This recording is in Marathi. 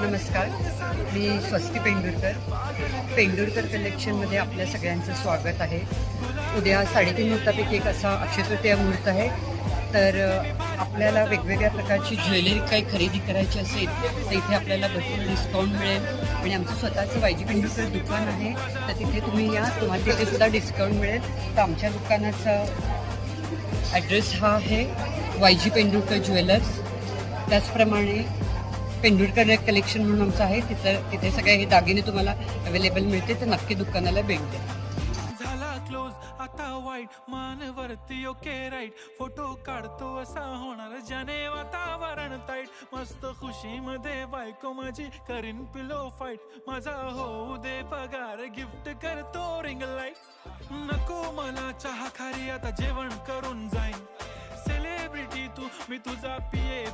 नमस्कार, मी स्वस्ती पेंडुरकर कलेक्शनमध्ये आपल्या सगळ्यांचं स्वागत आहे. उद्या 3:30 मुहूर्तापैकी एक असा अक्षयतृतीया मुहूर्त आहे. तर आपल्याला वेगवेगळ्या प्रकारची ज्वेलरी काही खरेदी करायची असेल तर इथे आपल्याला भरपूर डिस्काउंट मिळेल आणि आमचं स्वतःचं वायजी पेंडुरकर दुकान आहे. तर तिथे तुम्ही या, तुम्हाला तिथे सुद्धा डिस्काउंट मिळेल. तर आमच्या दुकानाचा ॲड्रेस हा आहे वायजी पेंडुरकर ज्वेलर्स. त्याचप्रमाणे पेंडुरकर कलेक्शन म्हणून आमचं आहे, तिथे सगळे हे दागिने तुम्हाला अवेलेबल मिळते. तर नक्की दुकानाला भेट द्या. झाला क्लोज आता वाईट मानवरती ओके राईट फोटो काढतो असा होणार ज्याने वातावरण ताईट मस्त खुशी मध्ये बायको माझी करीन पिलो फाईट माझा होऊ दे पगार गिफ्ट करतो रिंग लाईट नको मला चहा खारी आता जेवण करून जाईन सेलिब्रिटी तू मी तुझा पिये